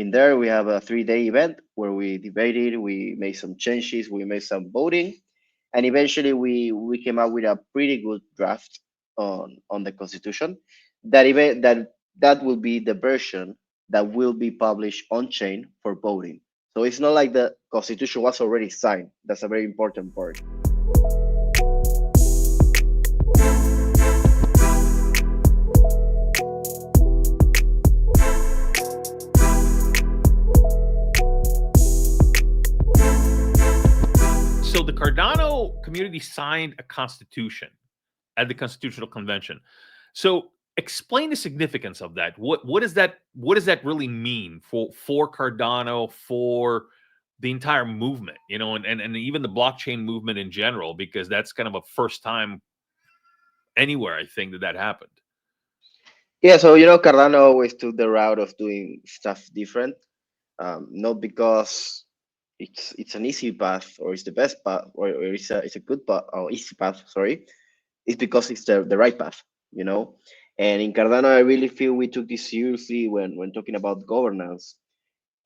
In there, we have a 3-day event where we debated, we made some changes, we made some voting, and eventually we came up with a pretty good draft on the constitution. That will be the version that will be published on chain for voting. So it's not like the constitution was already signed. That's a very important part. So the Cardano community signed a constitution at the Constitutional Convention. So explain the significance of that. What does that really mean for Cardano, for the entire movement, and even the blockchain movement in general, because that's kind of a first time anywhere, I think, that happened. Yeah, so Cardano always took the route of doing stuff different, not because it's an easy path or it's the best path or it's a good path or easy path. Sorry, it's because it's the right path, you know. And in Cardano, I really feel we took this seriously when talking about governance.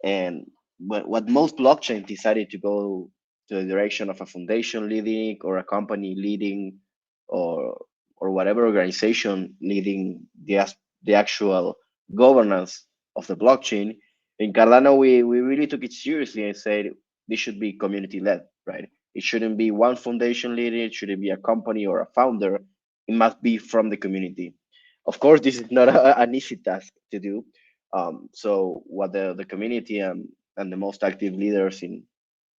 And what most blockchains decided to go to the direction of a foundation leading or a company leading or whatever organization leading the actual governance of the blockchain. In Cardano, we really took it seriously and said this should be community led, right? It shouldn't be one foundation leading, it shouldn't be a company or a founder. It must be from the community. Of course, this is not an easy task to do. So what the community and the most active leaders in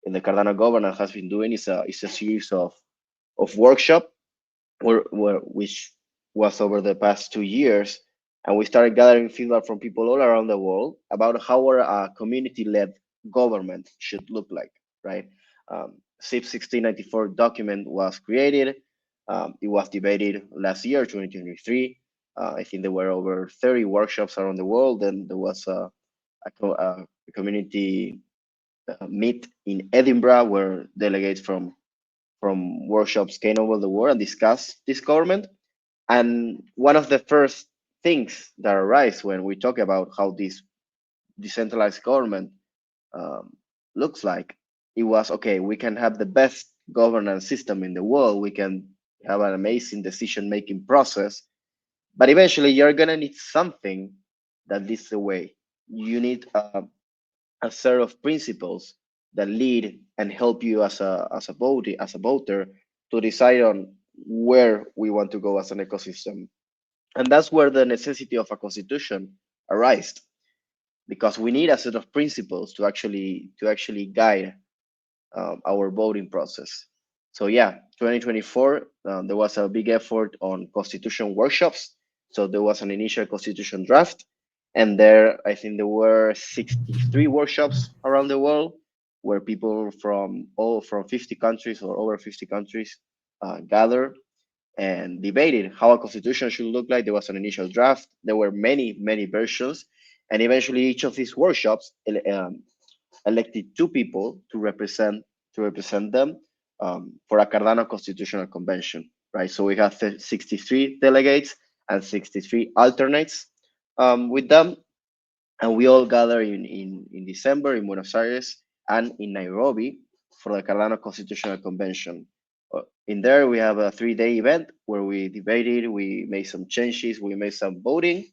the Cardano governance has been doing is a series of workshop which was over the past 2 years, and we started gathering feedback from people all around the world about how our community-led government should look like, right? SIP 1694 document was created. It was debated last year, 2023. I think there were over 30 workshops around the world, and there was a community meet in Edinburgh where delegates from workshops came over the world and discussed this government. And one of the first things that arise when we talk about how this decentralized government looks like, it was okay. We can have the best governance system in the world. We can have an amazing decision-making process, but eventually you're gonna need something that leads the way. You need a set of principles that lead and help you as a voter to decide on where we want to go as an ecosystem. And that's where the necessity of a constitution arises, because we need a set of principles to actually guide our voting process. So yeah, 2024, there was a big effort on constitution workshops. So there was an initial constitution draft, and there I think there were 63 workshops around the world where people from 50 countries or over 50 countries gathered and debated how a constitution should look like. There was an initial draft. There were many versions, and eventually each of these workshops elected two people to represent them for a Cardano Constitutional Convention, right? So we have 63 delegates and 63 alternates with them, and we all gather in December in Buenos Aires and in Nairobi for the Cardano Constitutional Convention. In there, we have a 3-day event where we debated, we made some changes, we made some voting,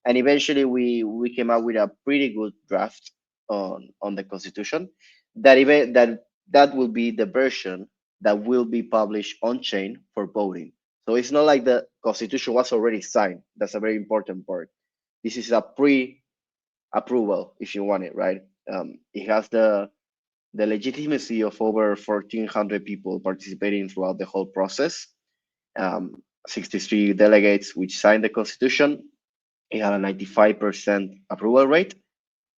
and eventually we came up with a pretty good draft on the constitution. That will be the version that will be published on chain for voting. So it's not like the constitution was already signed. That's a very important part. This is a pre-approval, if you want it, right? It has the legitimacy of over 1,400 people participating throughout the whole process. 63 delegates which signed the constitution. It had a 95% approval rate.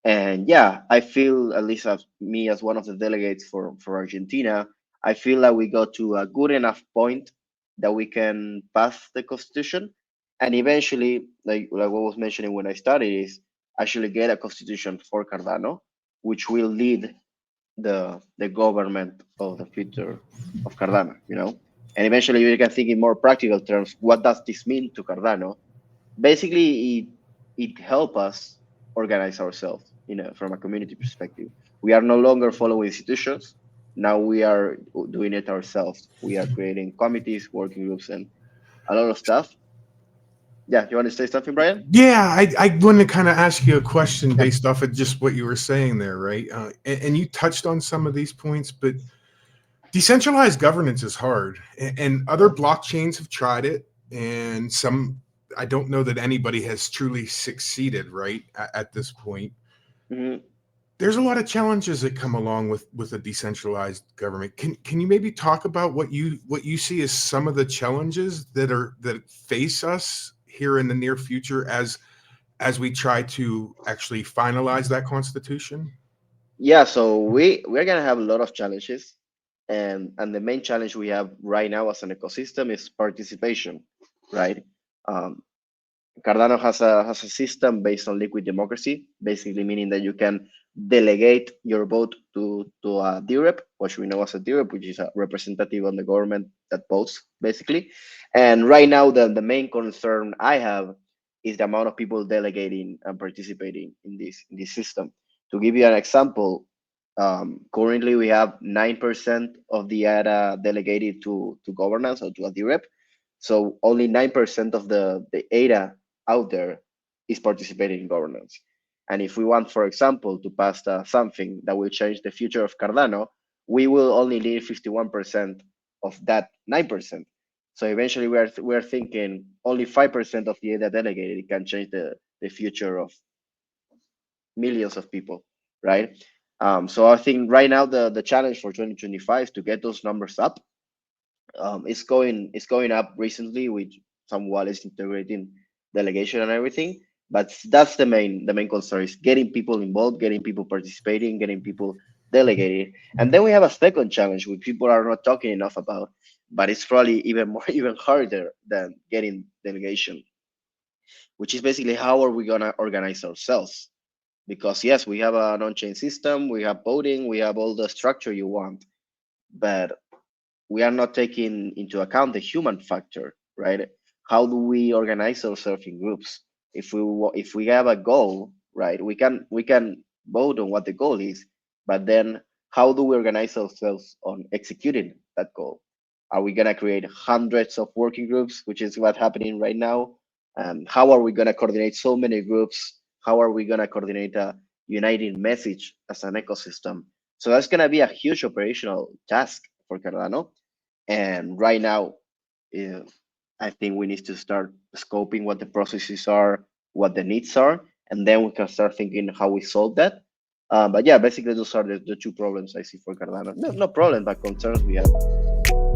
And yeah, I feel, at least as me as one of the delegates for Argentina, I feel that we got to a good enough point that we can pass the constitution. And eventually, like what was mentioning when I started, is actually get a constitution for Cardano, which will lead the government of the future of Cardano, And eventually you can think in more practical terms, what does this mean to Cardano? Basically, it help us organize ourselves. from a community perspective. We are no longer following institutions. Now we are doing it ourselves. We are creating committees, working groups, and a lot of stuff. Yeah, you want to say something, Brian? Yeah, I want to kind of ask you a question Yeah. based off of just what you were saying there, right? And you touched on some of these points, but decentralized governance is hard, and other Yeah. blockchains have tried it, and some. I don't know that anybody has truly succeeded, right, at this point. Mhm. There's a lot of challenges that come along with a decentralized government. Can you maybe talk about what you see as some of the challenges that face us here in the near future as we try to actually finalize that constitution? Yeah, so we're gonna have a lot of challenges, and the main challenge we have right now as an ecosystem is participation, right? Um, Cardano has a system based on liquid democracy, basically meaning that you can delegate your vote to a DREP, which we know as a DREP, which is a representative on the government that votes, basically. And right now, the main concern I have is the amount of people delegating and participating in this system. To give you an example, currently we have 9% of the ADA delegated to governance or to a DREP. So only 9% of the ADA out there is participating in governance. And if we want, for example, to pass something that will change the future of Cardano, we will only need 51% of that 9%. So eventually, we are thinking only 5% of the ADA delegated can change the future of millions of people, right? So I think right now the challenge for 2025 is to get those numbers up. It's going up recently with some wallets integrating delegation and everything. But that's the main concern is getting people involved, getting people participating, getting people delegating. And then we have a second challenge which people are not talking enough about, but it's probably even more even harder than getting delegation, which is basically how are we gonna organize ourselves? Because yes, we have an on-chain system, we have voting, we have all the structure you want, but we are not taking into account the human factor, right? How do we organize ourselves in groups? If we have a goal, right, we can vote on what the goal is, but then how do we organize ourselves on executing that goal? Are we gonna create hundreds of working groups, which is what's happening right now? How are we gonna coordinate so many groups? How are we gonna coordinate a uniting message as an ecosystem? So that's gonna be a huge operational task for Cardano. And right now, uh, I think we need to start scoping what the processes are, what the needs are, and then we can start thinking how we solve that. But yeah, basically those are the two problems I see for Cardano. No, no problem, but concerns we have.